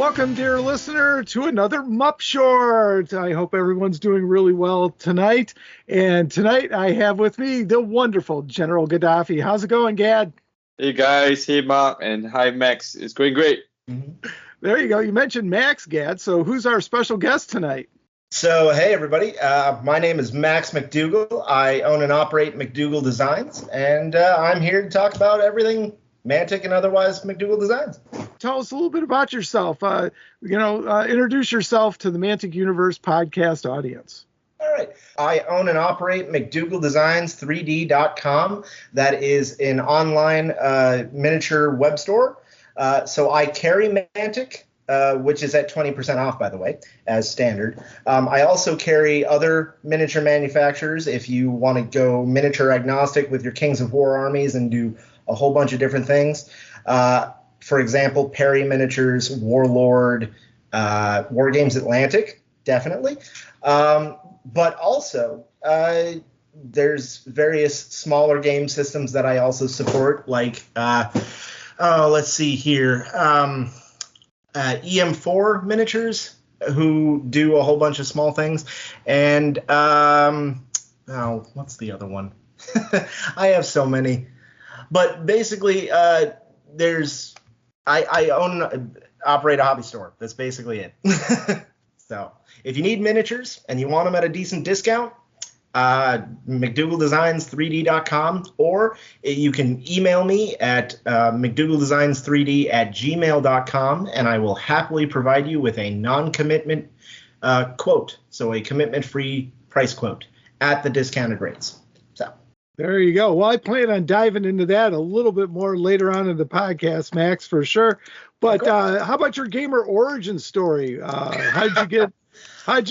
Welcome, dear listener, to another Mupp Short. I hope everyone's doing really well tonight. And tonight I have with me the wonderful General Gaddafi. How's it going, Gad? Hey guys, hey Mark, and hi Max. It's going great. There you go. You mentioned Max, Gad. So who's our special guest tonight? So, hey everybody. My name is Max McDougall. I own and operate McDougall Designs, and I'm here to talk about everything Mantic and otherwise McDougall Designs. Tell us a little bit about yourself. Introduce yourself to the Mantic Universe podcast audience. All right. I own and operate McDougall Designs 3D.com. That is an online miniature web store. So I carry Mantic, which is at 20% off, by the way, as standard. I also carry other miniature manufacturers if you want to go miniature agnostic with your Kings of War armies and do a whole bunch of different things. For example, Perry Miniatures, Warlord, War Games Atlantic, definitely. But also, there's various smaller game systems that I also support, like, let's see here, EM4 Miniatures, who do a whole bunch of small things. And, what's the other one? I have so many. But basically, I operate a hobby store. That's basically it. So if you need miniatures and you want them at a decent discount, McDougallDesigns3D.com, or you can email me at McDougallDesigns3D@gmail.com, and I will happily provide you with a non-commitment quote, so a commitment-free price quote at the discounted rates. There you go. Well, I plan on diving into that a little bit more later on in the podcast, Max, for sure. But how about your gamer origin story? How'd you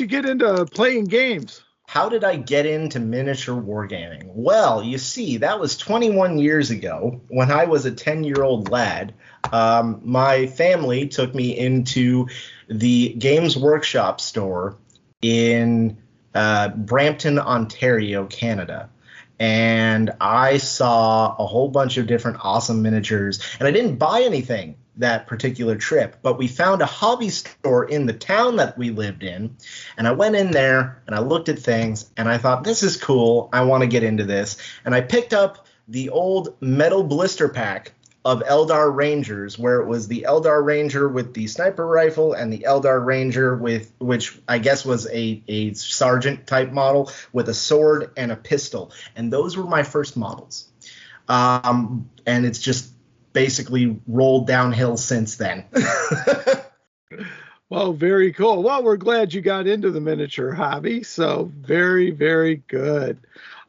get into playing games? How did I get into miniature wargaming? Well, you see, that was 21 years ago when I was a 10-year-old lad. My family took me into the Games Workshop store in Brampton, Ontario, Canada. And I saw a whole bunch of different awesome miniatures. And I didn't buy anything that particular trip, but we found a hobby store in the town that we lived in. And I went in there and I looked at things and I thought, this is cool. I want to get into this. And I picked up the old metal blister pack of Eldar Rangers, where it was the Eldar Ranger with the sniper rifle and the Eldar Ranger with, which I guess was a sergeant type model with a sword and a pistol. And those were my first models. And it's just basically rolled downhill since then. Well, very cool. Well, we're glad you got into the miniature hobby. So very, very good.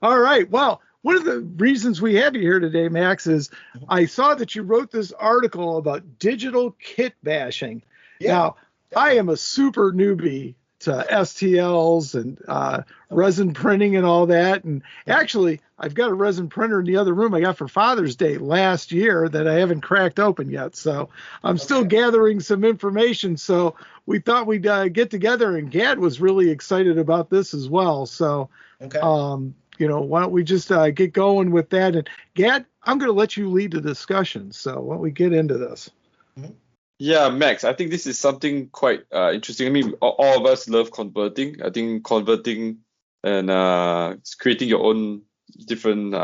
All right. Well, one of the reasons we have you here today, Max, is I saw that you wrote this article about digital kit bashing. Yeah. Now, I am a super newbie to STLs and resin printing and all that. And actually, I've got a resin printer in the other room I got for Father's Day last year that I haven't cracked open yet. So I'm still gathering some information. So we thought we'd get together, and Gad was really excited about this as well. So, why don't we just get going with that? And Gad, I'm going to let you lead the discussion. So why don't we get into this? Yeah, Max, I think this is something quite interesting. I mean, all of us love converting. I think converting and creating your own different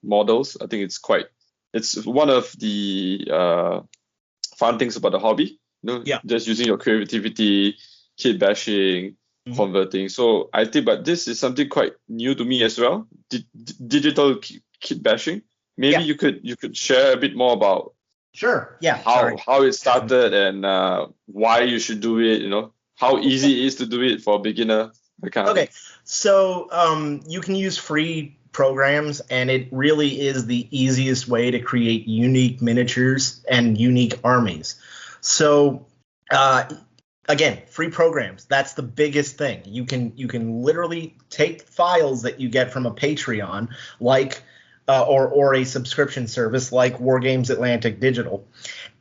models, I think it's one of the fun things about the hobby. Just using your creativity, kit bashing, converting. So I think, but this is something quite new to me as well. Digital kit bashing. Maybe you could share a bit more about how it started and why you should do it. How easy it is to do it for a beginner. So you can use free programs, and it really is the easiest way to create unique miniatures and unique armies. So again, free programs. That's the biggest thing. You can literally take files that you get from a Patreon, like or a subscription service like War Games Atlantic Digital,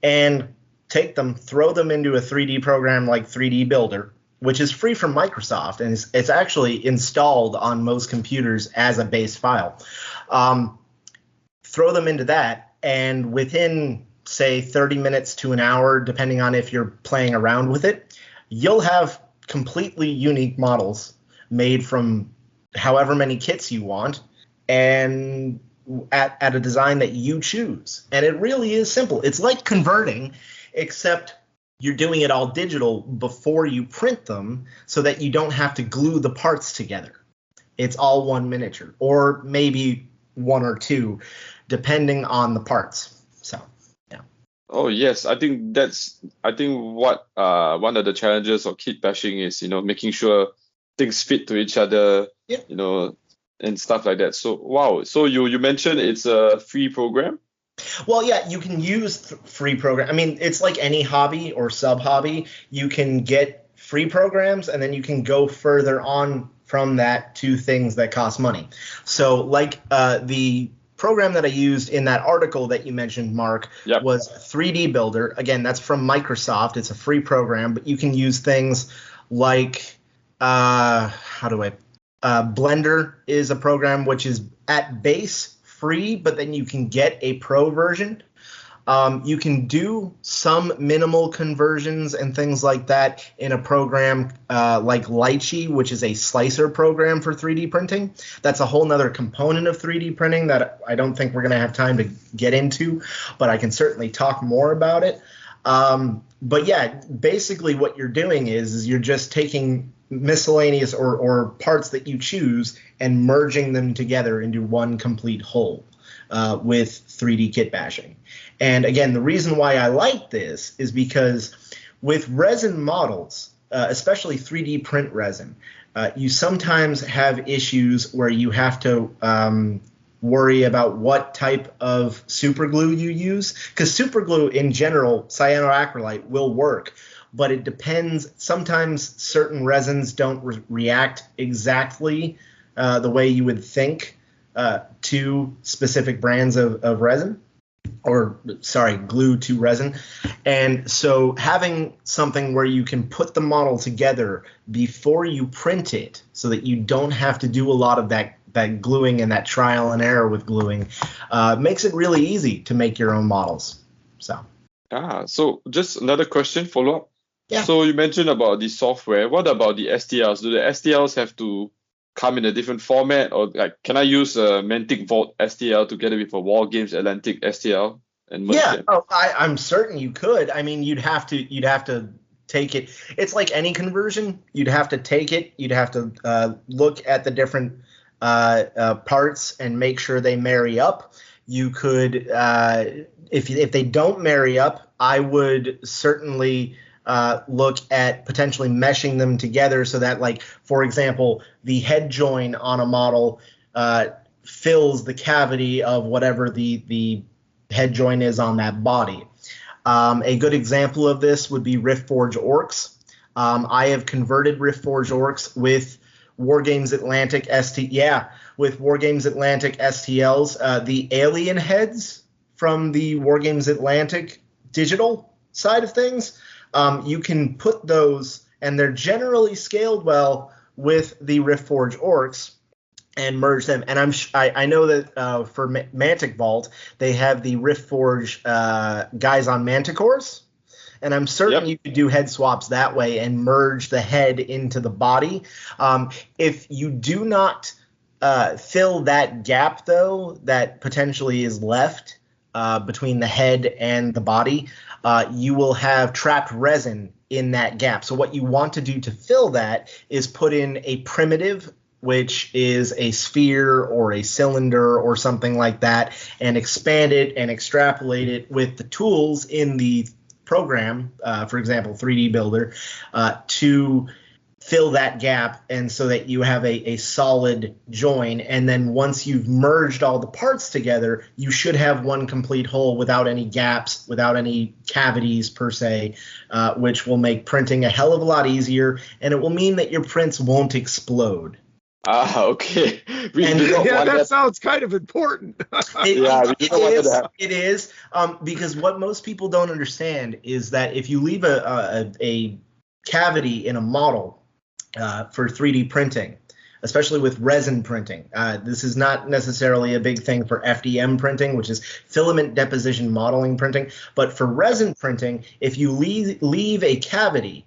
and take them, throw them into a 3D program like 3D Builder, which is free from Microsoft, and it's actually installed on most computers as a base file. Throw them into that, and within say 30 minutes to an hour, depending on if you're playing around with it, you'll have completely unique models made from however many kits you want and at a design that you choose. And it really is simple. It's like converting, except you're doing it all digital before you print them so that you don't have to glue the parts together. It's all one miniature, or maybe one or two, depending on the parts. So, yeah. Oh yes, I think what one of the challenges of kitbashing is, making sure things fit to each other, Yeah. And stuff like that. So wow, so you mentioned it's a free program? Well, yeah, you can use free program. I mean, it's like any hobby or sub-hobby. You can get free programs, and then you can go further on from that to things that cost money. So like the program that I used in that article that you mentioned, Mark, Yep. was 3D Builder. Again, that's from Microsoft. It's a free program, but you can use things like Blender is a program which is at base free, but then you can get a pro version. You can do some minimal conversions and things like that in a program like Lychee, which is a slicer program for 3D printing. That's a whole nother component of 3D printing that I don't think we're going to have time to get into, but I can certainly talk more about it. But yeah, basically what you're doing is you're just taking miscellaneous or parts that you choose and merging them together into one complete whole with 3D kitbashing. And again, the reason why I like this is because with resin models, especially 3D print resin, you sometimes have issues where you have to worry about what type of super glue you use, because super glue in general, cyanoacrylate, will work, but it depends. Sometimes certain resins don't react exactly the way you would think to specific brands of resin, glue to resin. And so having something where you can put the model together before you print it so that you don't have to do a lot of that gluing and that trial and error with gluing makes it really easy to make your own models. So just another question, follow-up. Yeah. So you mentioned about the software. What about the STLs? Do the STLs have to come in a different format, or like can I use a Mantic Vault STL together with a War Games Atlantic STL and merge them? I'm certain you could. I mean, you'd have to take it. It's like any conversion. You'd have to take it. You'd have to look at the different parts and make sure they marry up. You could, if they don't marry up, I would certainly look at potentially meshing them together so that, like, for example, the head join on a model fills the cavity of whatever the head join is on that body. A good example of this would be Riftforge Orcs. I have converted Riftforge Orcs with Wargames Atlantic with Wargames Atlantic STLs. The alien heads from the Wargames Atlantic digital side of things, you can put those, and they're generally scaled well with the Riftforge Orcs, and merge them. And I know that for Mantic Vault, they have the Riftforge guys on Manticores. And I'm certain you could do head swaps that way and merge the head into the body. If you do not fill that gap, though, that potentially is left between the head and the body, you will have trapped resin in that gap. So what you want to do to fill that is put in a primitive, which is a sphere or a cylinder or something like that, and expand it and extrapolate it with the tools in the program, for example, 3D Builder, to fill that gap, and so that you have a solid join. And then once you've merged all the parts together, you should have one complete whole without any gaps, without any cavities per se, which will make printing a hell of a lot easier, and it will mean that your prints won't explode. Okay. That sounds kind of important. It is, because what most people don't understand is that if you leave a cavity in a model for 3D printing, especially with resin printing. This is not necessarily a big thing for FDM printing, which is filament deposition modeling printing. But for resin printing, if you leave a cavity,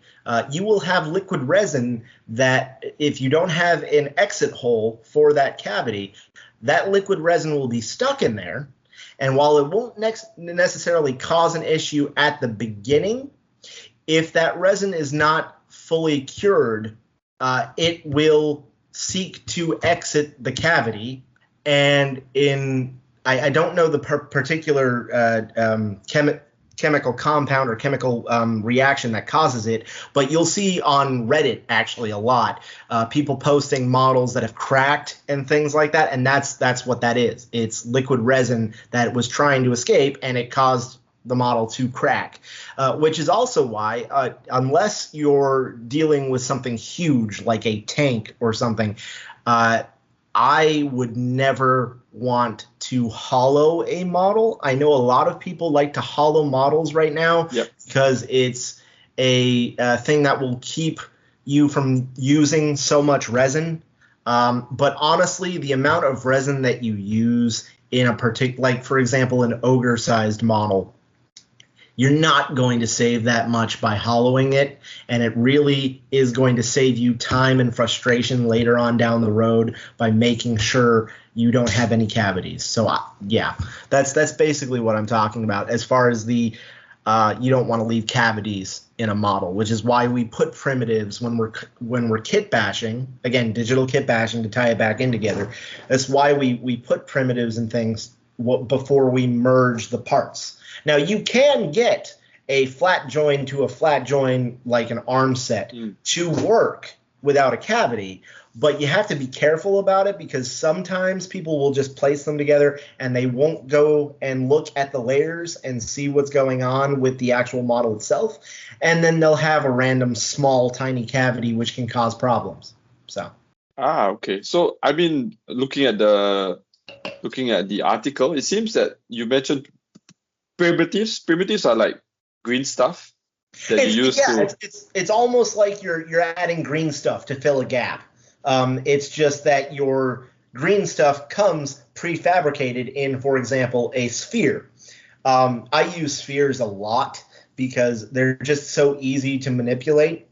you will have liquid resin that, if you don't have an exit hole for that cavity, that liquid resin will be stuck in there. And while it won't necessarily cause an issue at the beginning, if that resin is not fully cured, it will seek to exit the cavity. And I don't know the particular chemical compound or chemical reaction that causes it, but you'll see on Reddit actually a lot people posting models that have cracked and things like that, and that's what that is. It's liquid resin that was trying to escape, and it caused the model to crack, which is also why, unless you're dealing with something huge like a tank or something, I would never want to hollow a model. I know a lot of people like to hollow models right now because it's a thing that will keep you from using so much resin. But honestly, the amount of resin that you use in a particular, like for example, an ogre-sized model, you're not going to save that much by hollowing it, and it really is going to save you time and frustration later on down the road by making sure you don't have any cavities. So yeah, that's basically what I'm talking about as far as the you don't want to leave cavities in a model, which is why we put primitives when we're kit bashing. Again, digital kit bashing to tie it back in together. That's why we put primitives and things before we merge the parts. Now, you can get a flat join to a flat join like an arm set to work without a cavity, but you have to be careful about it because sometimes people will just place them together and they won't go and look at the layers and see what's going on with the actual model itself, and then they'll have a random small tiny cavity which can cause problems. So okay. So I mean, looking at the article, it seems that you mentioned primitives are like green stuff that you use to. It's almost like you're adding green stuff to fill a gap. It's just that your green stuff comes prefabricated in, for example, a sphere. I use spheres a lot because they're just so easy to manipulate.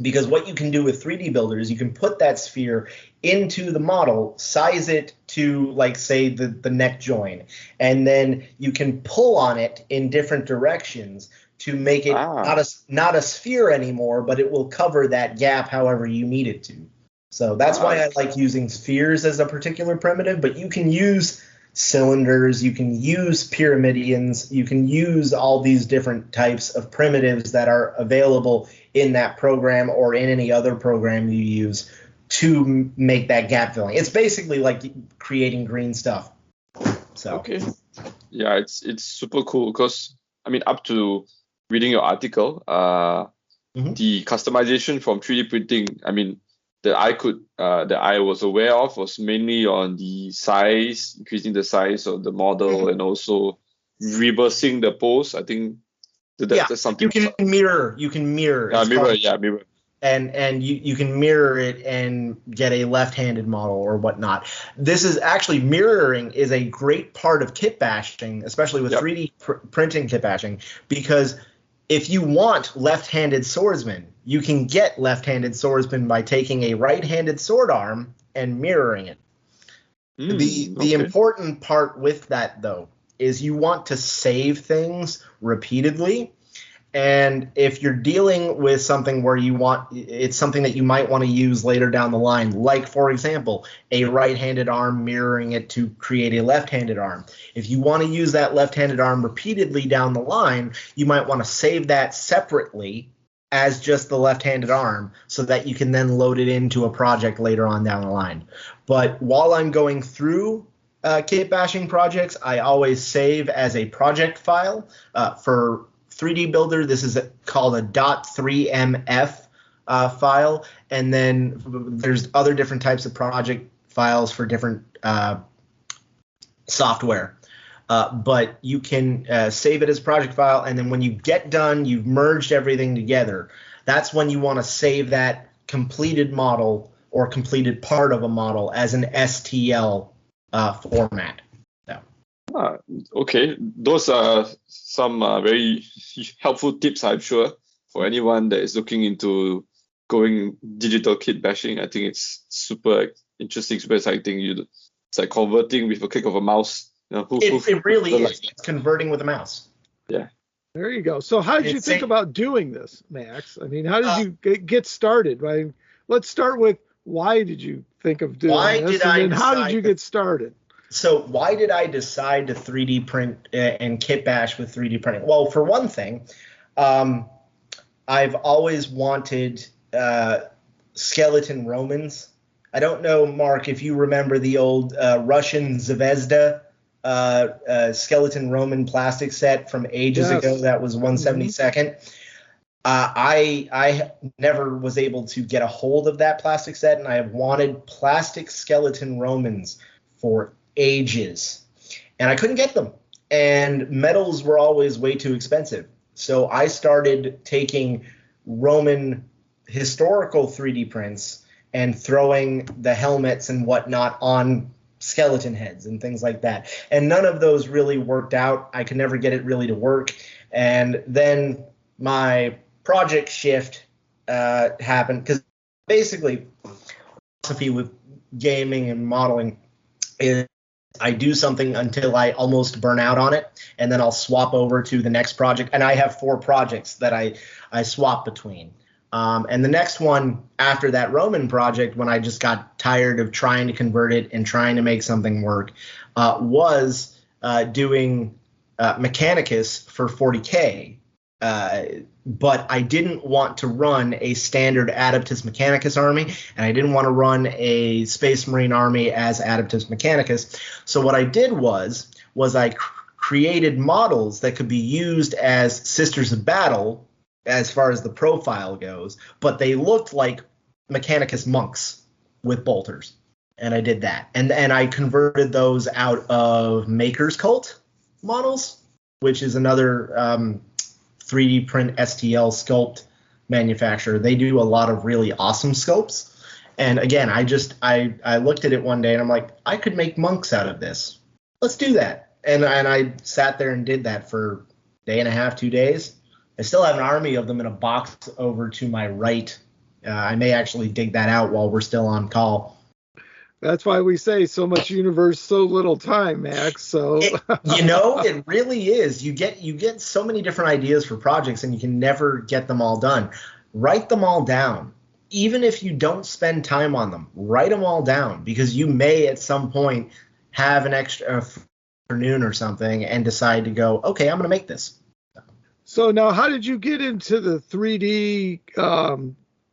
Because what you can do with 3D Builder is you can put that sphere into the model, size it to, like, say, the neck join, and then you can pull on it in different directions to make it not a sphere anymore, but it will cover that gap however you need it to. So that's why I like using spheres as a particular primitive, but you can use cylinders, you can use pyramidions, you can use all these different types of primitives that are available in that program or in any other program you use to make that gap filling. It's basically like creating green stuff. So okay, yeah, it's super cool because I mean, up to reading your article, the customization from 3D printing, I mean, that I was aware of was mainly on the size, increasing the size of the model, and also reversing the pose. I think that's something you can mirror. You can mirror. Mirror. And you can mirror it and get a left-handed model or whatnot. This is actually, mirroring is a great part of kit bashing, especially with 3D printing kit bashing, because if you want left-handed swordsmen, you can get left-handed swordsmen by taking a right-handed sword arm and mirroring it. The important part with that, though, is you want to save things repeatedly. And if you're dealing with something where it's something that you might want to use later down the line, like, for example, a right-handed arm mirroring it to create a left-handed arm. If you want to use that left-handed arm repeatedly down the line, you might want to save that separately as just the left-handed arm so that you can then load it into a project later on down the line. But while I'm going through kit bashing projects, I always save as a project file for 3D Builder. This is called a .3mf file, and then there's other different types of project files for different software. But you can save it as a project file, and then when you get done, you've merged everything together. That's when you want to save that completed model or completed part of a model as an STL format. So. Okay, those are some very helpful tips, I'm sure, for anyone that is looking into going digital kit bashing. I think it's super interesting, super exciting. It's like converting with a click of a mouse. It really is. It's converting with a mouse. Yeah. There you go. So how did you think about doing this, Max? I mean, how did you get started? Let's start with why did you think of doing this, and then how did you get started? So why did I decide to 3D print and kit bash with 3D printing? Well, for one thing, I've always wanted skeleton Romans. I don't know, Mark, if you remember the old Russian Zvezda skeleton Roman plastic set from ages ago. That was 1/72nd. I never was able to get a hold of that plastic set, and I have wanted plastic skeleton Romans for ages, and I couldn't get them. And metals were always way too expensive. So I started taking Roman historical 3D prints and throwing the helmets and whatnot on skeleton heads and things like that. And none of those really worked out. I could never get it really to work. And then my project shift happened, because basically philosophy with gaming and modeling is I do something until I almost burn out on it, and then I'll swap over to the next project. And I have 4 projects that I swap between. And the next one after that Roman project, when I just got tired of trying to convert it and trying to make something work, was doing Mechanicus for 40K. But I didn't want to run a standard Adeptus Mechanicus army, and I didn't want to run a Space Marine army as Adeptus Mechanicus. So what I did was I created models that could be used as Sisters of Battle as far as the profile goes, but they looked like Mechanicus monks with bolters. And I did that. And I converted those out of Maker's Cult models, which is another 3D print STL sculpt manufacturer. They do a lot of really awesome sculpts. And again, I looked at it one day and I'm like, I could make monks out of this. Let's do that. And I sat there and did that for a day and a half, 2 days. I still have an army of them in a box over to my right. I may actually dig that out while we're still on call. That's why we say so much universe, so little time, Max. So it really is. You get so many different ideas for projects, and you can never get them all done. Write them all down. Even if you don't spend time on them, write them all down, because you may at some point have an extra afternoon or something and decide to go, okay, I'm going to make this. So now, how did you get into the 3D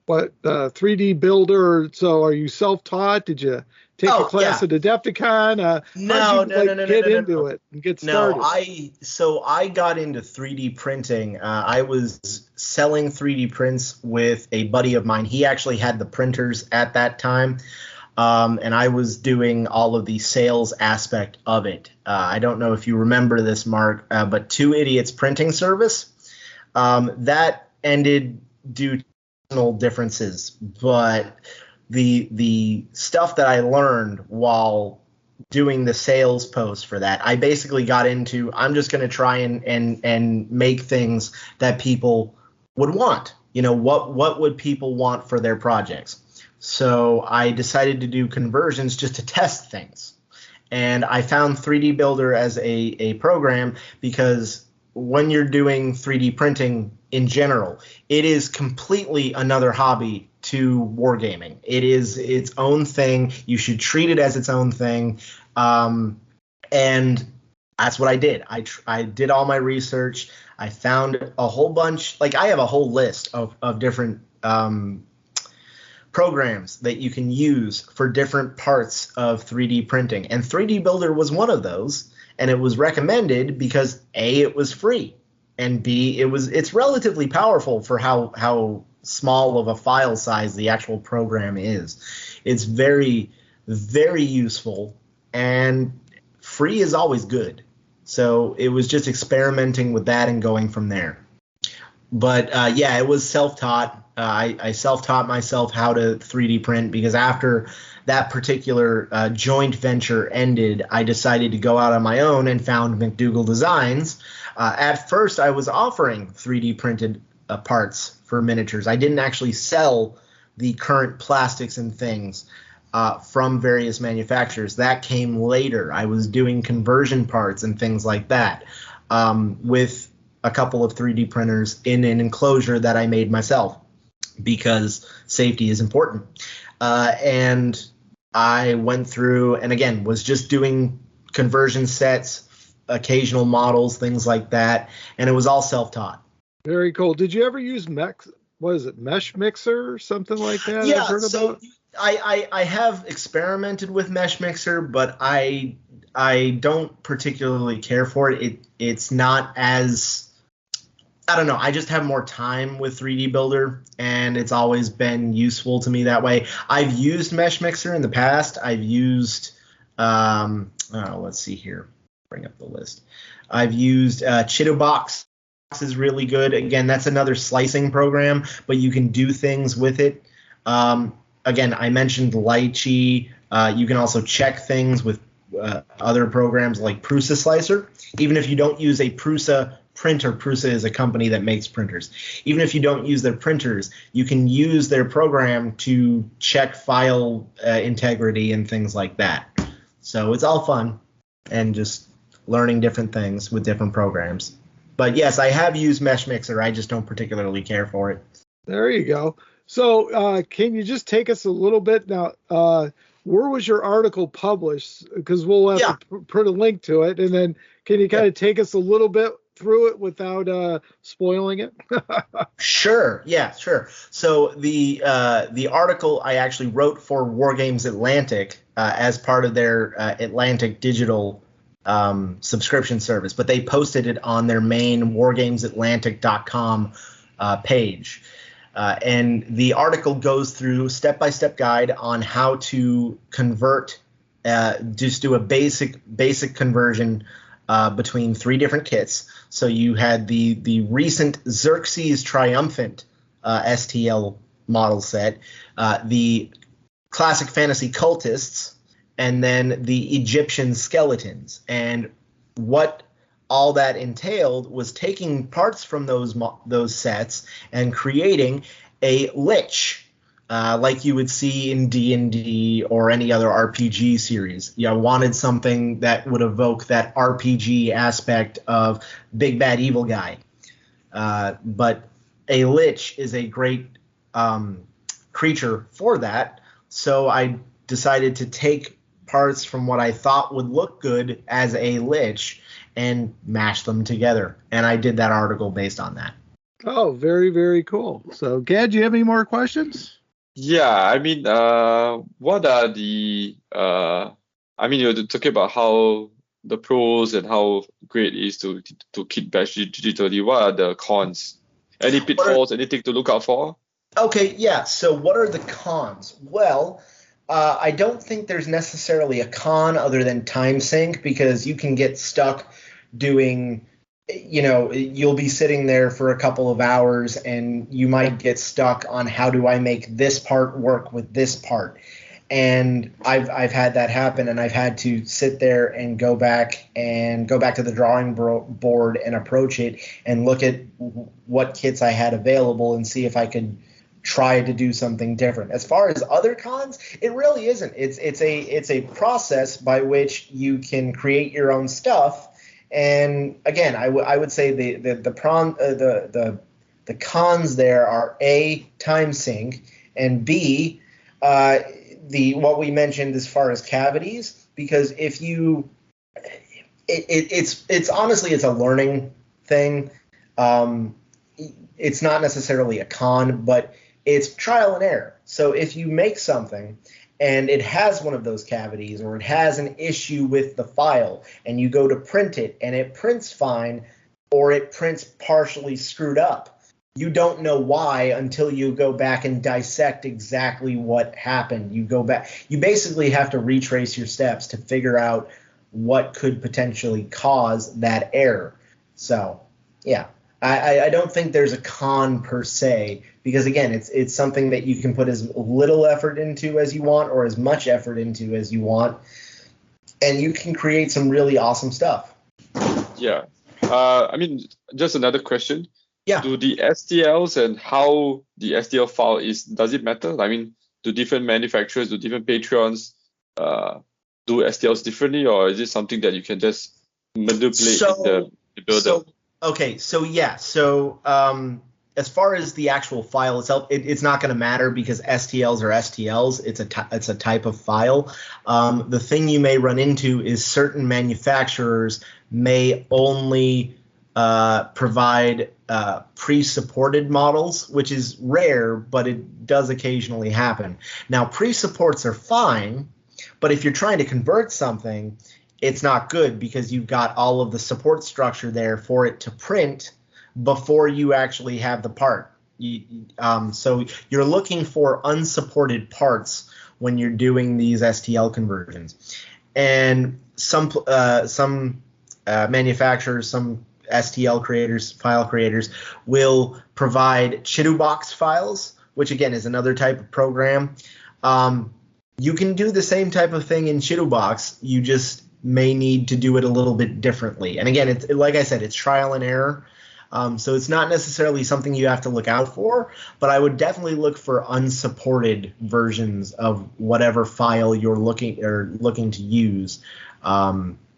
3D builder? So are you self-taught? Did you take a class at Adepticon? No, get into it and get started? No, I got into 3D printing. I was selling 3D prints with a buddy of mine. He actually had the printers at that time. And I was doing all of the sales aspect of it. I don't know if you remember this, Mark, but Two Idiots Printing Service, that ended due to personal differences. But the stuff that I learned while doing the sales post for that, I basically got into, I'm just going to try and make things that people would want. What would people want for their projects? So I decided to do conversions just to test things. And I found 3D Builder as a program, because when you're doing 3D printing in general, it is completely another hobby to wargaming. It is its own thing. You should treat it as its own thing. And that's what I did. I did all my research. I found a whole bunch, I have a whole list of different programs that you can use for different parts of 3D printing. And 3D Builder was one of those, and it was recommended because A, it was free, and B, it's relatively powerful for how small of a file size the actual program is. It's very, very useful, and free is always good. So it was just experimenting with that and going from there. But it was self-taught. I self-taught myself how to 3D print because after that particular joint venture ended, I decided to go out on my own and found McDougall Designs. At first, I was offering 3D printed parts for miniatures. I didn't actually sell the current plastics and things from various manufacturers. That came later. I was doing conversion parts and things like that with a couple of 3D printers in an enclosure that I made myself because safety is important. And I went through and, again, was just doing conversion sets, occasional models, things like that, and it was all self-taught. Very cool. Did you ever use Mesh Mixer or something like that? Yeah, I've heard about? I have experimented with Mesh Mixer, but I don't particularly care for it. It's not as, I don't know, I just have more time with 3D Builder, and it's always been useful to me that way. I've used Mesh Mixer in the past. I've used, let's see here, bring up the list. I've used Chittobox is really good. Again, that's another slicing program, but you can do things with it. Again, I mentioned Lychee. You can also check things with other programs like Prusa Slicer. Even if you don't use a Prusa printer, Prusa is a company that makes printers. Even if you don't use their printers, you can use their program to check file integrity and things like that. So it's all fun and just learning different things with different programs. But yes, I have used Mesh Mixer. I just don't particularly care for it. There you go. So can you just take us a little bit now? Where was your article published? Because we'll have to put a link to it. And then can you kind of take us a little bit through it without spoiling it? Sure. Yeah, sure. So the article I actually wrote for Wargames Atlantic as part of their Atlantic Digital subscription service, but they posted it on their main wargamesatlantic.com page. And the article goes through step-by-step guide on how to convert, just do a basic conversion between three different kits. So you had the recent Xerxes Triumphant STL model set, the Classic Fantasy Cultists, and then the Egyptian Skeletons. And what all that entailed was taking parts from those sets and creating a lich, like you would see in D&D or any other RPG series. You wanted something that would evoke that RPG aspect of big bad evil guy. But a lich is a great creature for that. So I decided to take parts from what I thought would look good as a lich and mash them together. And I did that article based on that. Oh, very, very cool. So, Gad, do you have any more questions? Yeah, I mean, what are the, you're talking about how the pros and how great it is to kitbash digitally. What are the cons? Any pitfalls, anything to look out for? Okay, yeah. So what are the cons? Well, I don't think there's necessarily a con other than time sink, because you can get stuck doing, you'll be sitting there for a couple of hours and you might get stuck on how do I make this part work with this part. And I've had that happen, and I've had to sit there and go back to the drawing board and approach it and look at what kits I had available and see if I could try to do something different. As far as other cons, it really isn't. It's a process by which you can create your own stuff. And again, I would say the cons there are A, time sink, and B, what we mentioned as far as cavities, because if you, it's honestly, it's a learning thing. It's not necessarily a con, but it's trial and error. So if you make something and it has one of those cavities, or it has an issue with the file, and you go to print it and it prints fine, or it prints partially screwed up, you don't know why until you go back and dissect exactly what happened. You go back, you basically have to retrace your steps to figure out what could potentially cause that error. So, yeah. I don't think there's a con per se, because again, it's something that you can put as little effort into as you want or as much effort into as you want, and you can create some really awesome stuff. Yeah. Just another question. Yeah. Do the STLs and how the STL file is, does it matter? I mean, do different manufacturers, do different Patreons do STLs differently, or is it something that you can just manipulate in the builder? As far as the actual file itself, it's not going to matter because STLs are STLs. It's a type of file. The thing you may run into is certain manufacturers may only provide pre-supported models, which is rare, but it does occasionally happen. Now, pre-supports are fine, but if you're trying to convert something, it's not good because you've got all of the support structure there for it to print before you actually have the part. So you're looking for unsupported parts when you're doing these STL conversions. And some manufacturers, some STL creators, file creators, will provide Chitubox files, which again is another type of program. You can do the same type of thing in Chitubox. You just may need to do it a little bit differently. And again, it's like I said, it's trial and error. So it's not necessarily something you have to look out for, but I would definitely look for unsupported versions of whatever file you're looking to use,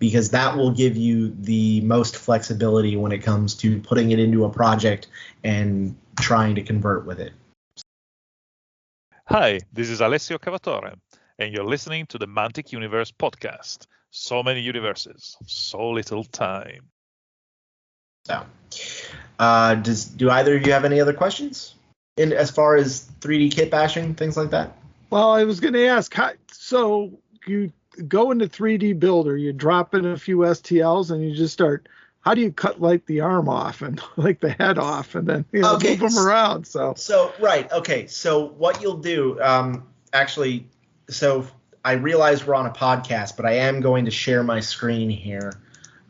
because that will give you the most flexibility when it comes to putting it into a project and trying to convert with it. Hi, this is Alessio Cavatore, and you're listening to the Mantic Universe podcast. So many universes, so little time. So, do either of you have any other questions as far as 3D kit bashing, things like that? Well, I was going to ask, so you go into 3D Builder, you drop in a few STLs, and you just start. How do you cut like the arm off and like the head off, and then move them around? So right, okay. So what you'll do, so I realize we're on a podcast, but I am going to share my screen here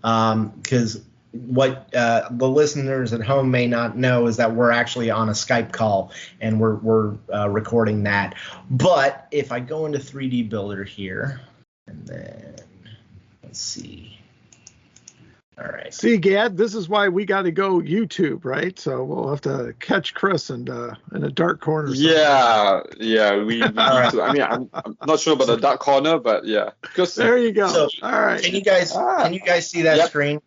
because what the listeners at home may not know is that we're actually on a Skype call and we're recording that. But if I go into 3D Builder here, and then let's see. All right. See, Gad, this is why we got to go YouTube, right? So we'll have to catch Chris in a dark corner. Yeah, we need to. I mean, I'm not sure about the dark corner, but yeah. There you go. So, all right. Can you guys see that screen?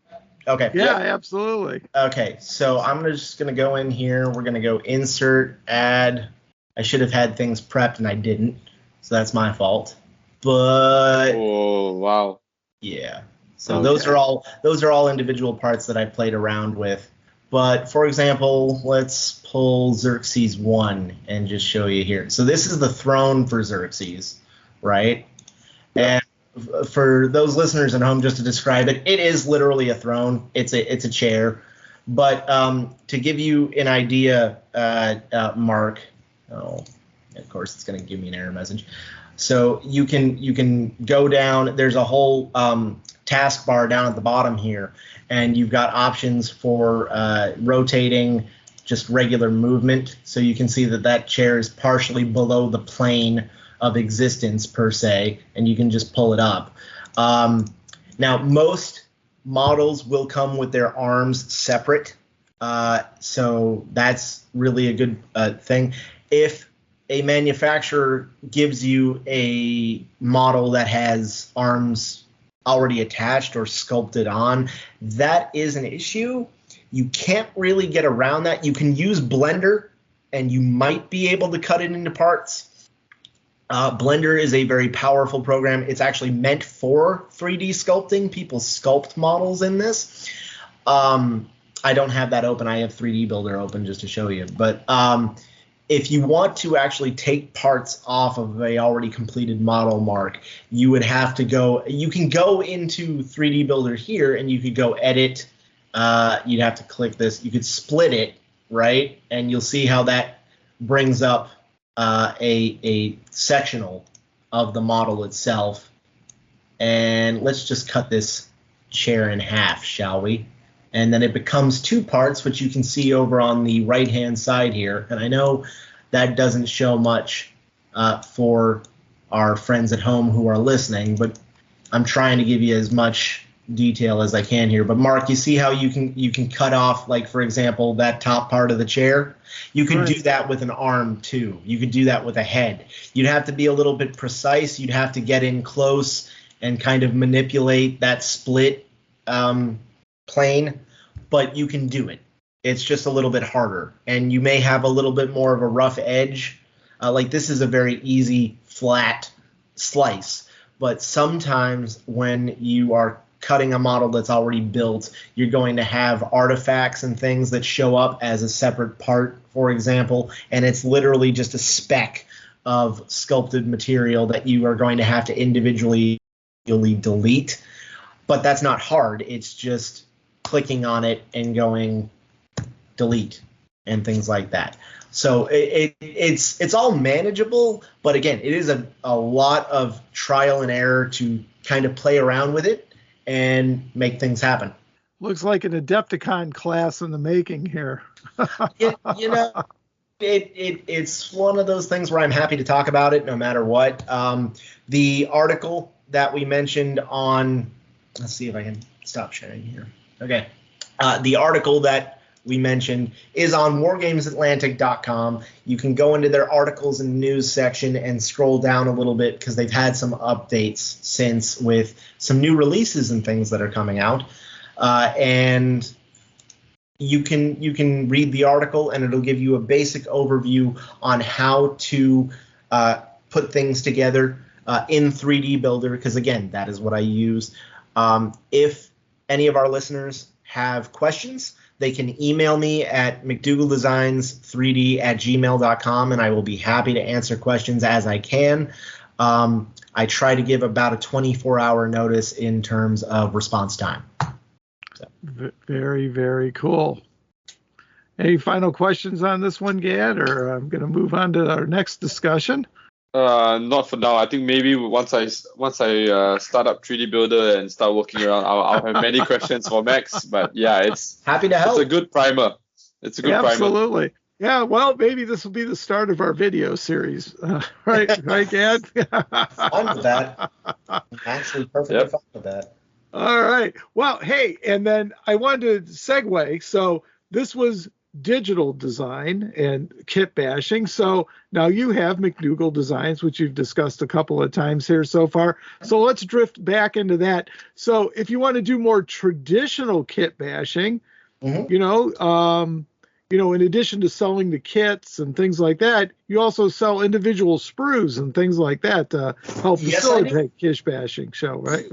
Okay. Yeah, absolutely. Okay, so I'm just going to go in here. We're going to go insert, add. I should have had things prepped and I didn't, so that's my fault. But oh wow. Yeah. So those are all individual parts that I played around with. But for example, let's pull Xerxes 1 and just show you here. So this is the throne for Xerxes, right? And for those listeners at home, just to describe it, it is literally a throne. It's a chair. But to give you an idea, Mark, of course it's going to give me an error message. So you can go down. There's a whole taskbar down at the bottom here, and you've got options for rotating, just regular movement. So you can see that chair is partially below the plane of existence per se, and you can just pull it up. Now, most models will come with their arms separate, so that's really a good thing. If a manufacturer gives you a model that has arms already attached or sculpted on, that is an issue. You can't really get around that. You can use Blender, and you might be able to cut it into parts. Blender is a very powerful program. It's actually meant for 3D sculpting. People sculpt models in this. I don't have that open. I have 3D Builder open just to show you. But if you want to actually take parts off of a already completed model, Mark, you would have to go. You can go into 3D Builder here, and you could go edit. You'd have to click this. You could split it, right? And you'll see how that brings up a sectional of the model itself. And let's just cut this chair in half, shall we? and then it becomes 2 parts, which you can see over on the right-hand side here. And I know that doesn't show much for our friends at home who are listening, but I'm trying to give you as much detail as I can here. But Mark, you see how you can cut off, like, for example, that top part of the chair? You can do that with an arm too. You could do that with a head. You'd have to be a little bit precise. You'd have to get in close and kind of manipulate that split plane, but you can do it. It's just a little bit harder, and you may have a little bit more of a rough edge. Like, this is a very easy flat slice, but sometimes when you are cutting a model that's already built, you're going to have artifacts and things that show up as a separate part, for example, and it's literally just a speck of sculpted material that you are going to have to individually delete. But that's not hard. It's just clicking on it and going delete and things like that. So it's all manageable, but again, it is a lot of trial and error to kind of play around with it and make things happen. Looks like an Adepticon class in the making here. It's one of those things where I'm happy to talk about it no matter what. The article that we mentioned on, let's see if I can stop sharing here. Okay. The article that we mentioned is on wargamesatlantic.com. You can go into their articles and news section and scroll down a little bit because they've had some updates since with some new releases and things that are coming out. And you can read the article, and it'll give you a basic overview on how to put things together in 3D Builder, because again, that is what I use. If any of our listeners have questions, they can email me at McDougallDesigns3D@gmail.com, and I will be happy to answer questions as I can. I try to give about a 24-hour notice in terms of response time. So. Very, very cool. Any final questions on this one, Gad, or I'm going to move on to our next discussion? Not for now. I think maybe once I start up 3D Builder and start working around, I'll have many questions for Max. But yeah, it's happy to help. It's a good primer. Absolutely. Yeah. Well, maybe this will be the start of our video series, right, Gad? Fine with that. I'm actually perfectly fine with that. All right. Well, hey, and then I wanted to segue. So this was digital design and kitbashing. So now you have McDougall Designs, which you've discussed a couple of times here so far. So let's drift back into that. So if you want to do more traditional kitbashing, in addition to selling the kits and things like that, you also sell individual sprues and things like that to help facilitate kitbashing show, right?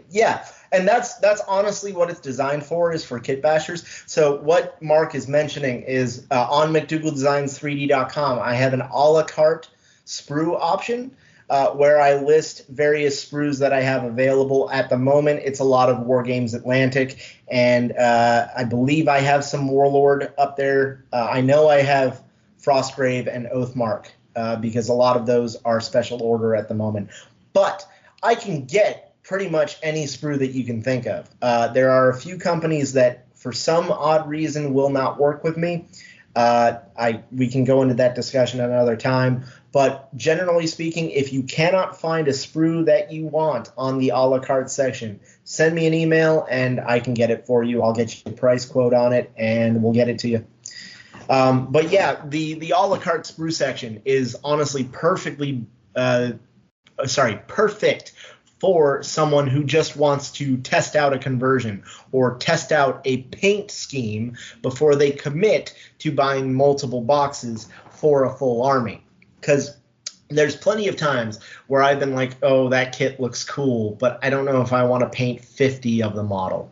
Yeah. And that's honestly what it's designed for, is for kit bashers. So what Mark is mentioning is on McDougallDesigns3D.com, I have an a la carte sprue option where I list various sprues that I have available. At the moment, it's a lot of Wargames Atlantic, and I believe I have some Warlord up there. I know I have Frostgrave and Oathmark because a lot of those are special order at the moment. But I can get pretty much any sprue that you can think of. There are a few companies that, for some odd reason, will not work with me. We can go into that discussion at another time. But generally speaking, if you cannot find a sprue that you want on the a la carte section, send me an email and I can get it for you. I'll get you a price quote on it and we'll get it to you. But yeah, the a la carte sprue section is honestly perfect for someone who just wants to test out a conversion or test out a paint scheme before they commit to buying multiple boxes for a full army. Because there's plenty of times where I've been like, oh, that kit looks cool, but I don't know if I want to paint 50 of the model,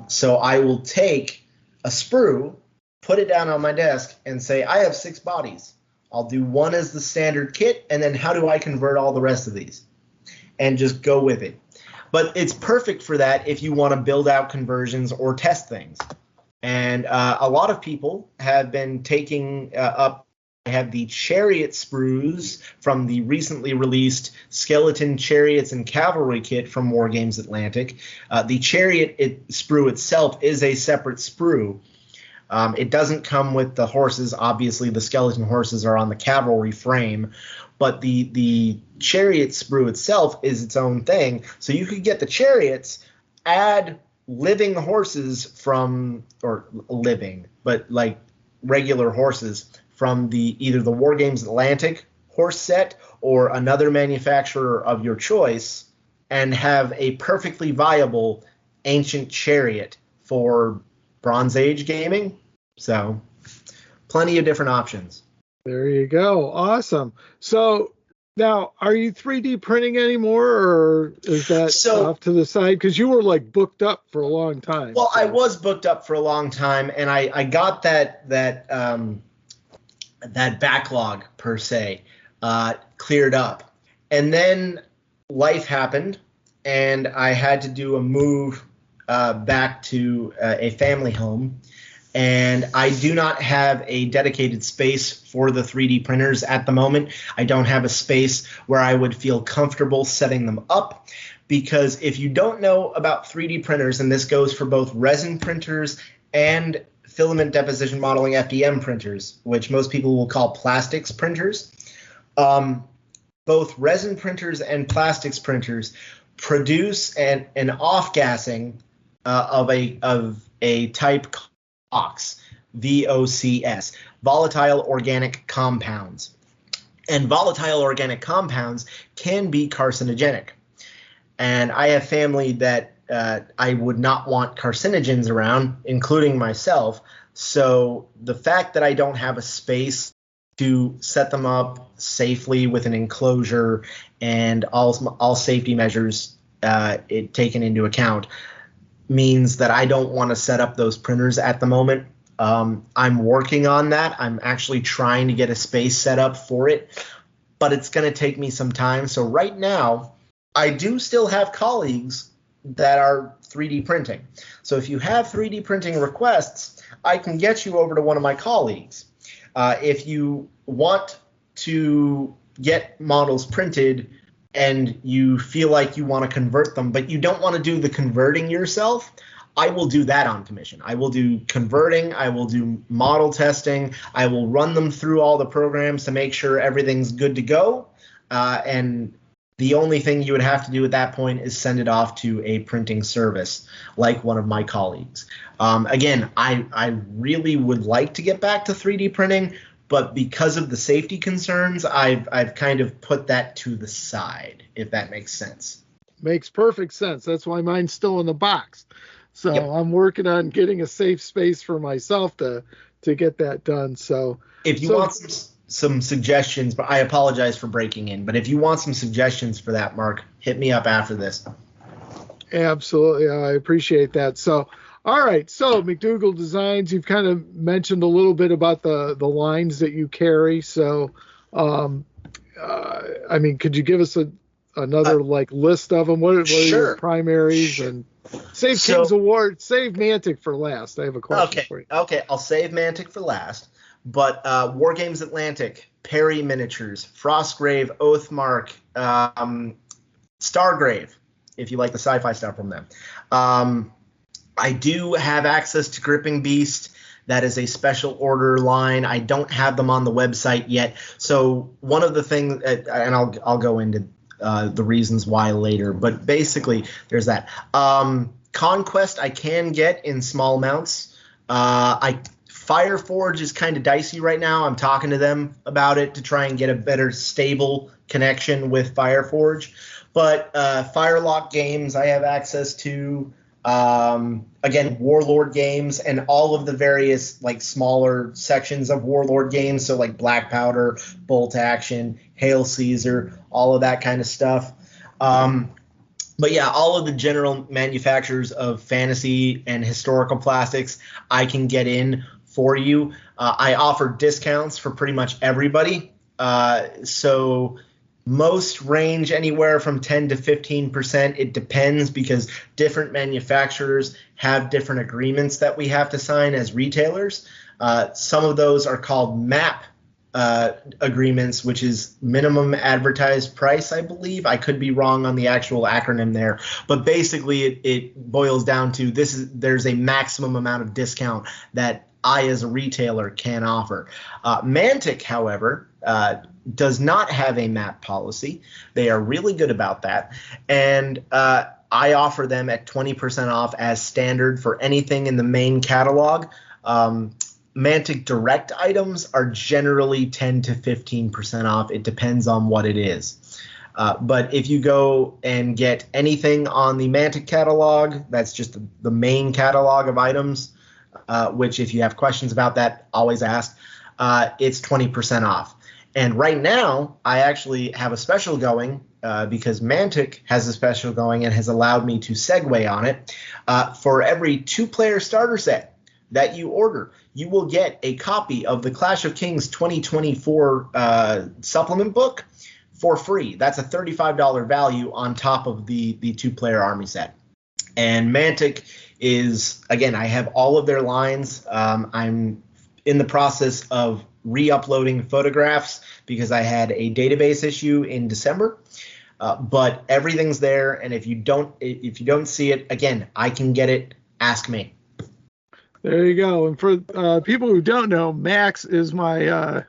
So I will take a sprue, put it down on my desk, and say, I have 6 bodies. I'll do one as the standard kit, and then how do I convert all the rest of these? And just go with it. But it's perfect for that if you want to build out conversions or test things. And a lot of people have been taking up have the chariot sprues from the recently released Skeleton Chariots and Cavalry kit from War Games Atlantic. The chariot sprue itself is a separate sprue. It doesn't come with the horses. Obviously, the skeleton horses are on the cavalry frame, but the chariot sprue itself is its own thing. So you could get the chariots, add living horses from, or living, but like regular horses from either the War Games Atlantic horse set or another manufacturer of your choice, and have a perfectly viable ancient chariot for Bronze Age gaming. So plenty of different options. There you go. Awesome. So now, are you 3D printing anymore, or is that off to the side? Because you were like booked up for a long time. Well, I was booked up for a long time, and I got that backlog per se cleared up, and then life happened, and I had to do a move back to a family home. And I do not have a dedicated space for the 3D printers at the moment. I don't have a space where I would feel comfortable setting them up, because if you don't know about 3D printers, and this goes for both resin printers and filament deposition modeling FDM printers, which most people will call plastics printers, both resin printers and plastics printers produce an off-gassing of a type VOCs, VOCs, volatile organic compounds. And volatile organic compounds can be carcinogenic. And I have family that I would not want carcinogens around, including myself. So the fact that I don't have a space to set them up safely with an enclosure and all safety measures taken into account means that I don't want to set up those printers at the moment. I'm working on that. I'm actually trying to get a space set up for it, but it's going to take me some time. So right now, I do still have colleagues that are 3D printing. So if you have 3D printing requests, I can get you over to one of my colleagues. If you want to get models printed and you feel like you want to convert them, but you don't want to do the converting yourself, I will do that on commission. I will do converting. I will do model testing. I will run them through all the programs to make sure everything's good to go. And the only thing you would have to do at that point is send it off to a printing service like one of my colleagues. Again, I really would like to get back to 3D printing, but because of the safety concerns, I've kind of put that to the side, if that makes sense. Makes perfect sense. That's why mine's still in the box. So yep. I'm working on getting a safe space for myself to get that done. So if you want some suggestions, but I apologize for breaking in, but if you want some suggestions for that, Mark, hit me up after this. Absolutely. I appreciate that. So all right, so McDougall Designs, you've kind of mentioned a little bit about the lines that you carry. So, I mean, could you give us another list of them? What are your primaries? And save King's Award, save Mantic for last. I have a question for you. Okay, I'll save Mantic for last. But War Games Atlantic, Perry Miniatures, Frostgrave, Oathmark, Stargrave, if you like the sci-fi stuff from them. I do have access to Gripping Beast. That is a special order line. I don't have them on the website yet. So one of the things, and I'll go into the reasons why later, but basically there's that. Conquest I can get in small amounts. Fireforge is kind of dicey right now. I'm talking to them about it to try and get a better stable connection with Fireforge. But Firelock Games I have access to. Again, Warlord Games and all of the various smaller sections of Warlord Games, so like Black Powder, Bolt Action, Hail Caesar, all of that kind of stuff. But yeah, all of the general manufacturers of fantasy and historical plastics I can get in for you. I offer discounts for pretty much everybody. So most range anywhere from 10 to 15%. It depends because different manufacturers have different agreements that we have to sign as retailers. Some of those are called MAP agreements, which is minimum advertised price, I believe. I could be wrong on the actual acronym there, but basically it boils down to there's a maximum amount of discount that I as a retailer can offer. Mantic, however, does not have a MAP policy. They are really good about that, and I offer them at 20% off as standard for anything in the main catalog. Mantic direct items are generally 10 to 15% off. It depends on what it is. But if you go and get anything on the Mantic catalog, that's just the main catalog of items, which if you have questions about that, always ask, it's 20% off. And right now, I actually have a special going because Mantic has a special going and has allowed me to segue on it. For every 2-player starter set that you order, you will get a copy of the Clash of Kings 2024 supplement book for free. That's a $35 value on top of the 2-player army set. And Mantic is, again, I have all of their lines. I'm in the process of re-uploading photographs because I had a database issue in December. But everything's there, and if you don't see it, again, I can get it. Ask me. There you go. And for people who don't know, Max is my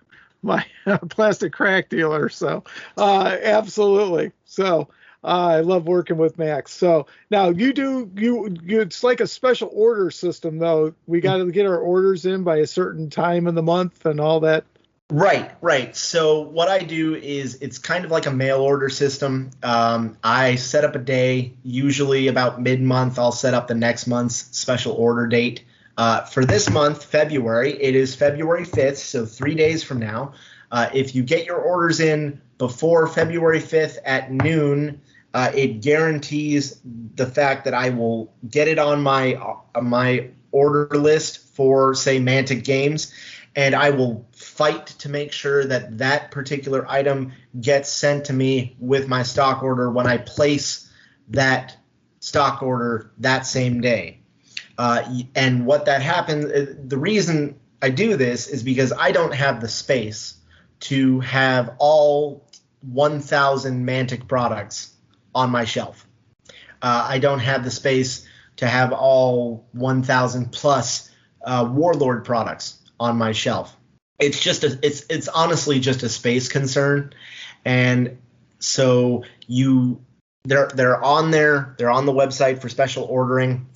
plastic crack dealer. So absolutely. So I love working with Max. So now you it's like a special order system though. We got to get our orders in by a certain time in the month and all that. Right. So what I do is it's kind of like a mail order system. I set up a day, usually about mid-month. I'll set up the next month's special order date. For this month, February, it is February 5th, so 3 days from now. If you get your orders in before February 5th at noon, it guarantees the fact that I will get it on my order list for, say, Mantic Games, and I will fight to make sure that that particular item gets sent to me with my stock order when I place that stock order that same day. And what that happens, the reason I do this is because I don't have the space to have all 1,000 Mantic products on my shelf. I don't have the space to have all 1,000 plus Warlord products on my shelf. It's just it's honestly just a space concern, and so they're on there. They're on the website for special ordering.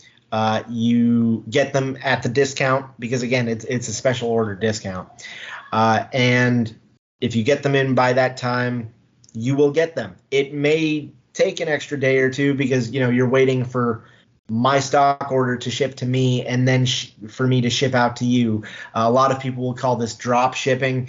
You get them at the discount because, again, it's a special order discount. And if you get them in by that time, you will get them. It may take an extra day or two because, you're waiting for my stock order to ship to me and then for me to ship out to you. A lot of people will call this drop shipping.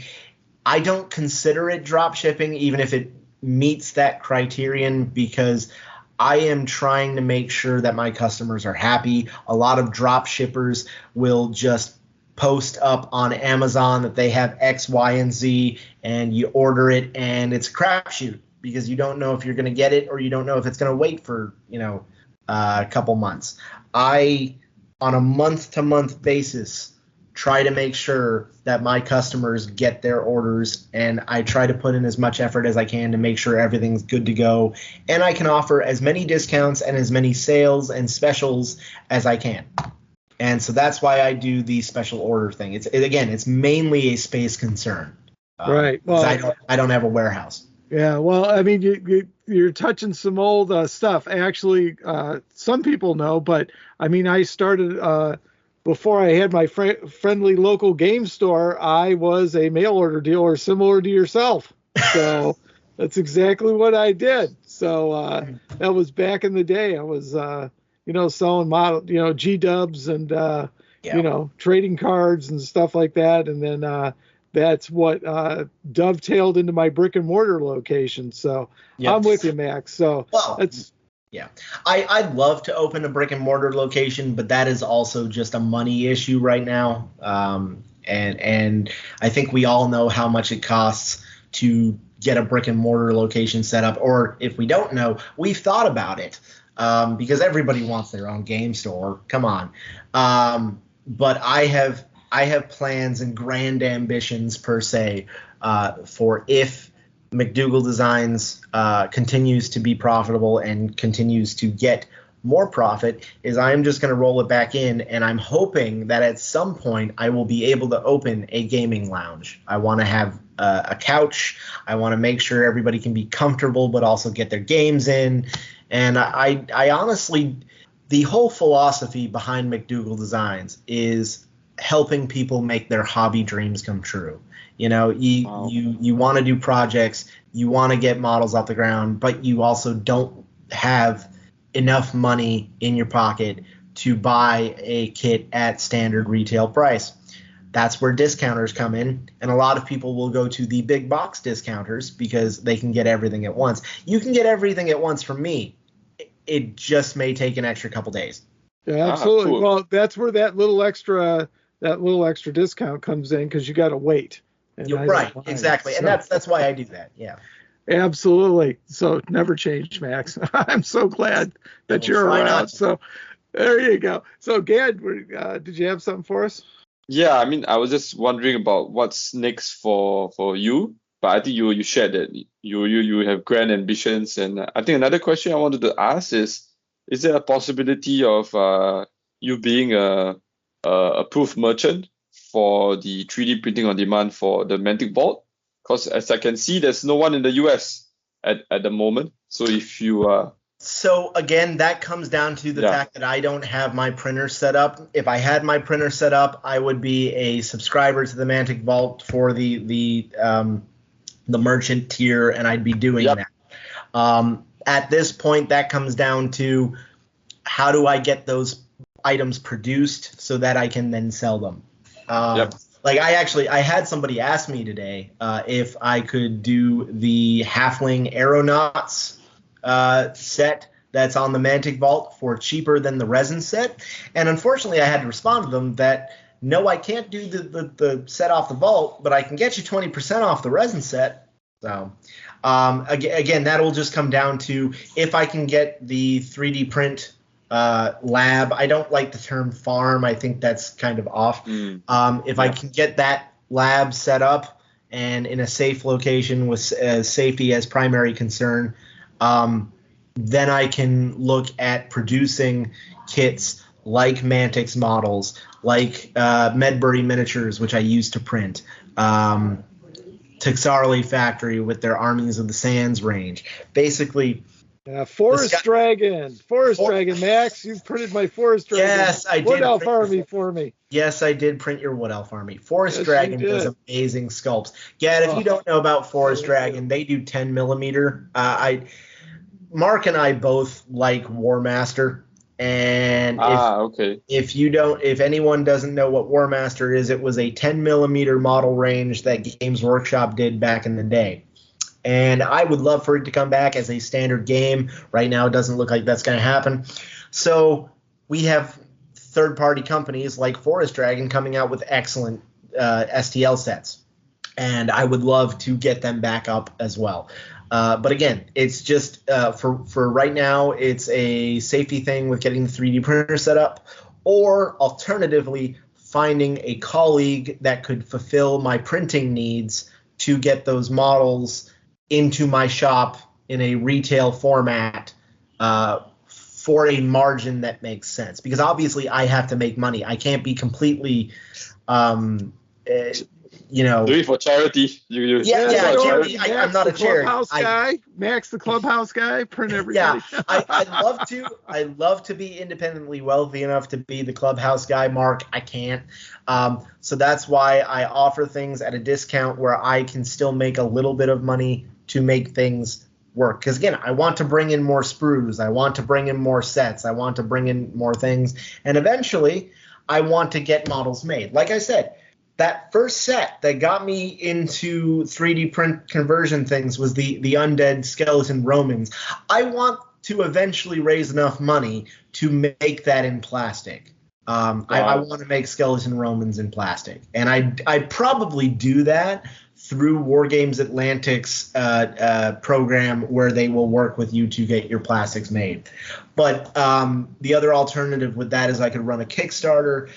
I don't consider it drop shipping, even if it meets that criterion, because I am trying to make sure that my customers are happy. A lot of drop shippers will just post up on Amazon that they have X, Y, and Z, and you order it, and it's a crapshoot because you don't know if you're going to get it or you don't know if it's going to wait for, a couple months. I, on a month-to-month basis, try to make sure that my customers get their orders, and I try to put in as much effort as I can to make sure everything's good to go, and I can offer as many discounts and as many sales and specials as I can. And so that's why I do the special order thing. It's mainly a space concern. Right. Well, I don't have a warehouse. Yeah. Well, I mean, you're touching some old stuff. Actually, some people know, but I mean, I started before I had my friendly local game store. I was a mail order dealer, similar to yourself. So that's exactly what I did. So that was back in the day. I was selling model, G-dubs and trading cards and stuff like that. And then that's what dovetailed into my brick and mortar location. So yep. I'm with you, Max. So that's. Yeah, I'd love to open a brick and mortar location, but that is also just a money issue right now. And I think we all know how much it costs to get a brick and mortar location set up. Or if we don't know, we've thought about it because everybody wants their own game store. Come on. But I have plans and grand ambitions per se for if McDougall Designs continues to be profitable and continues to get more profit, is I'm just going to roll it back in, and I'm hoping that at some point I will be able to open a gaming lounge. I want to have a couch. I want to make sure everybody can be comfortable but also get their games in. And I honestly, the whole philosophy behind McDougall Designs is helping people make their hobby dreams come true. You know, you want to do projects, you want to get models off the ground, but you also don't have enough money in your pocket to buy a kit at standard retail price. That's where discounters come in, and a lot of people will go to the big box discounters because they can get everything at once. You can get everything at once from me. It just may take an extra couple days. Yeah, absolutely. Cool. Well, that's where that little extra discount comes in, because you got to wait. And You're right, exactly, and that's why I do that. Yeah. Absolutely. So never change, Max. I'm so glad that you're around. Not. So there you go. So Gad, did you have something for us? Yeah, I mean, I was just wondering about what's next for you. But I think you shared that you have grand ambitions, and I think another question I wanted to ask is there a possibility of you being a approved merchant for the 3D printing on demand for the Mantic Vault? Because as I can see, there's no one in the US at the moment. So if you So again, that comes down to the fact that I don't have my printer set up. If I had my printer set up, I would be a subscriber to the Mantic Vault for the merchant tier, and I'd be doing that. At this point, that comes down to how do I get those items produced so that I can then sell them. Like I had somebody ask me today if I could do the Halfling Aeronauts set that's on the Mantic Vault for cheaper than the resin set, and unfortunately I had to respond to them that no, I can't do the set off the vault, but I can get you 20% off the resin set. So again, that'll just come down to if I can get the 3D print lab. I don't like the term farm. I think that's kind of off. If I can get that lab set up and in a safe location with safety as primary concern, then I can look at producing kits like Mantic's models, like Medbury miniatures, which I used to print, Texarley Factory with their Armies of the Sands range. Basically, Forest Dragon, Max, you printed my Forest Dragon. Yes, I did. Wood Elf Army for me. Yes, I did print your Wood Elf Army. Forest Dragon does amazing sculpts. Gad, if you don't know about Forest Dragon, they do 10 millimeter. Mark and I both like War Master. And if anyone doesn't know what War Master is, it was a 10 millimeter model range that Games Workshop did back in the day. And I would love for it to come back as a standard game. Right now, it doesn't look like that's going to happen. So we have third-party companies like Forest Dragon coming out with excellent STL sets. And I would love to get them back up as well. But again, it's just for right now, it's a safety thing with getting the 3D printer set up, or alternatively, finding a colleague that could fulfill my printing needs to get those models into my shop in a retail format for a margin that makes sense. Because obviously, I have to make money. I can't be completely do it for charity. I'm not a charity. Clubhouse guy, Max, the clubhouse guy, print everybody. Yeah, I'd love to be independently wealthy enough to be the clubhouse guy. Mark, I can't. So that's why I offer things at a discount where I can still make a little bit of money to make things work. Because again, I want to bring in more sprues. I want to bring in more sets. I want to bring in more things. And eventually, I want to get models made. Like I said, that first set that got me into 3D print conversion things was the Undead Skeleton Romans. I want to eventually raise enough money to make that in plastic. I want to make Skeleton Romans in plastic. And I'd probably do that through Wargames Atlantic's program, where they will work with you to get your plastics made. But the other alternative with that is I could run a Kickstarter,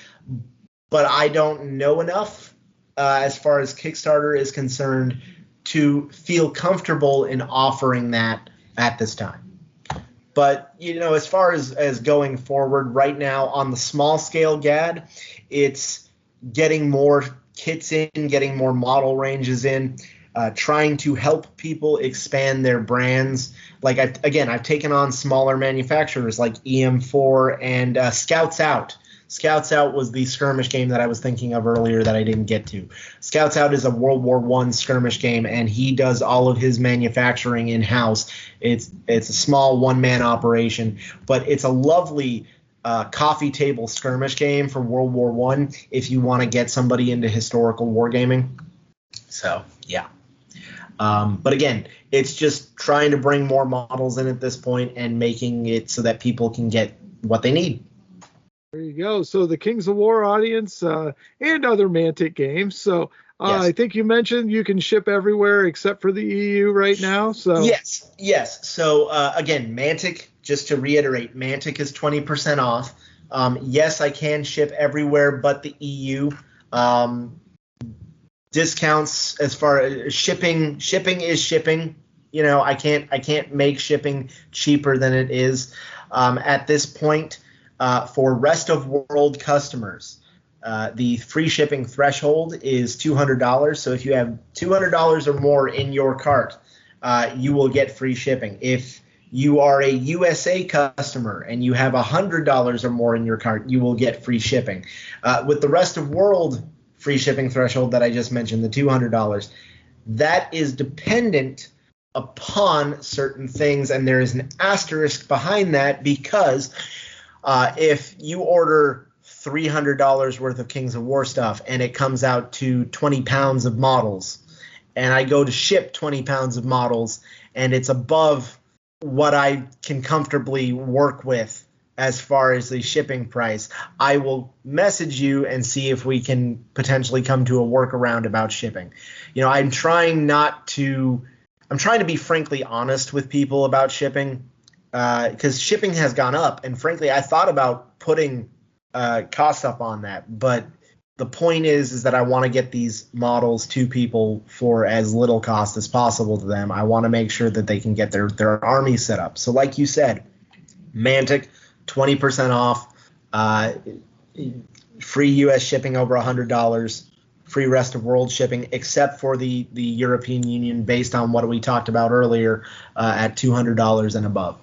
but I don't know enough as far as Kickstarter is concerned, to feel comfortable in offering that at this time. But, as far as going forward right now on the small scale GAD, it's getting more kits in, getting more model ranges in, trying to help people expand their brands. Like, I've taken on smaller manufacturers like EM4 and Scouts Out. Scouts Out was the skirmish game that I was thinking of earlier that I didn't get to. Scouts Out is a World War I skirmish game, and he does all of his manufacturing in-house. It's a small one-man operation, but it's a lovely coffee table skirmish game for World War I if you want to get somebody into historical wargaming. So, yeah. But again, it's just trying to bring more models in at this point and making it so that people can get what they need. There you go. So the Kings of War audience and other Mantic games. So Yes. I think you mentioned you can ship everywhere except for the EU right now. So Yes. So again, Mantic, just to reiterate, Mantic is 20% off. Yes, I can ship everywhere but the EU. Discounts as far as shipping is shipping. I can't make shipping cheaper than it is at this point. For rest of world customers, the free shipping threshold is $200. So if you have $200 or more in your cart, you will get free shipping. If you are a USA customer and you have $100 or more in your cart, you will get free shipping. With the rest of world free shipping threshold that I just mentioned, the $200, that is dependent upon certain things, and there is an asterisk behind that because if you order $300 worth of Kings of War stuff and it comes out to 20 pounds of models, and I go to ship 20 pounds of models and it's above what I can comfortably work with as far as the shipping price, I will message you and see if we can potentially come to a workaround about shipping. I'm trying to be frankly honest with people about shipping. Because shipping has gone up, and frankly, I thought about putting costs up on that. But the point is that I want to get these models to people for as little cost as possible to them. I want to make sure that they can get their army set up. So, like you said, Mantic, 20% off, free U.S. shipping over $100, free rest of world shipping, except for the European Union, based on what we talked about earlier, at $200 and above.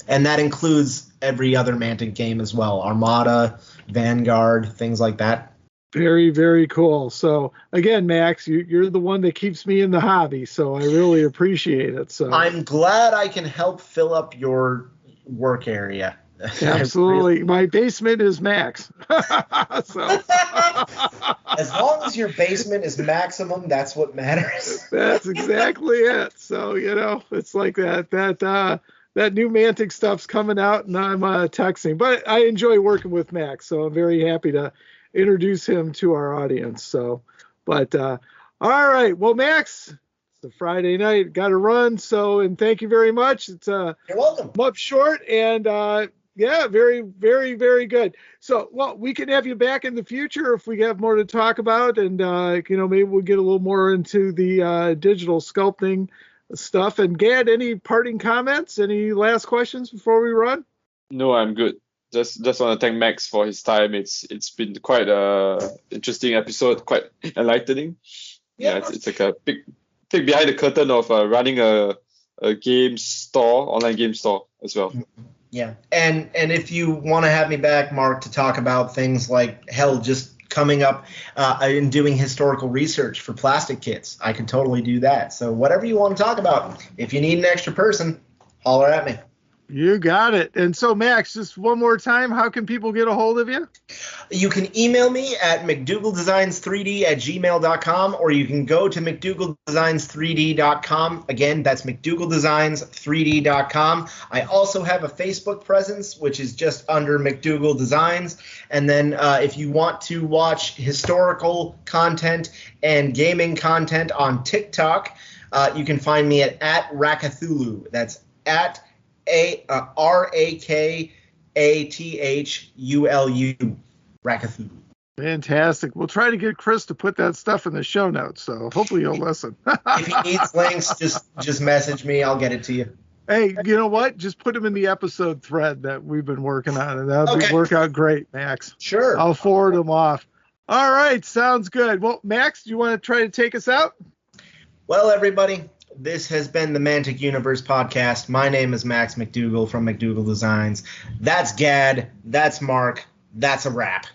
And that includes every other Mantic game as well. Armada, Vanguard, things like that. Very, very cool. So again, Max, you're the one that keeps me in the hobby. So I really appreciate it. So I'm glad I can help fill up your work area. Absolutely. My basement is max. So. As long as your basement is maximum, that's what matters. That's exactly it. So, it's like that new Mantic stuff's coming out, and I'm texting. But I enjoy working with Max, so I'm very happy to introduce him to our audience. So, but all right. Well, Max, it's a Friday night. Got to run. So, and thank you very much. It's You're welcome. Up short, and yeah, very, very, very good. So, well, we can have you back in the future if we have more to talk about, and maybe we'll get a little more into the digital sculpting stuff. And Gad, any parting comments? Any last questions before we run? No, I'm good. Just want to thank Max for his time. It's been quite a interesting episode, quite enlightening. Yeah, it's like a big behind the curtain of running a game store, online game store as well. Yeah, and if you want to have me back, Mark, to talk about things like just coming up and doing historical research for plastic kits, I can totally do that. So whatever you want to talk about, if you need an extra person, holler at me. You got it. And so, Max, just one more time, how can people get a hold of you? You can email me at McDougallDesigns3D@gmail.com, or you can go to McDougallDesigns3D.com. Again, that's McDougallDesigns3D.com. I also have a Facebook presence, which is just under McDougall Designs. And then if you want to watch historical content and gaming content on TikTok, you can find me at Rakathulu. That's at RAKATHULU, Rakathulu. Fantastic. We'll try to get Chris to put that stuff in the show notes, so hopefully you'll listen. If he needs links, just message me. I'll get it to you. Hey, you know what? Just put them in the episode thread that we've been working on, and that'll work out great, Max. Sure. I'll forward them off. All right, sounds good. Well, Max, do you want to try to take us out? Well, everybody, this has been the Mantic Universe podcast. My name is Max McDougall from McDougall Designs. That's Gad. That's Mark. That's a wrap.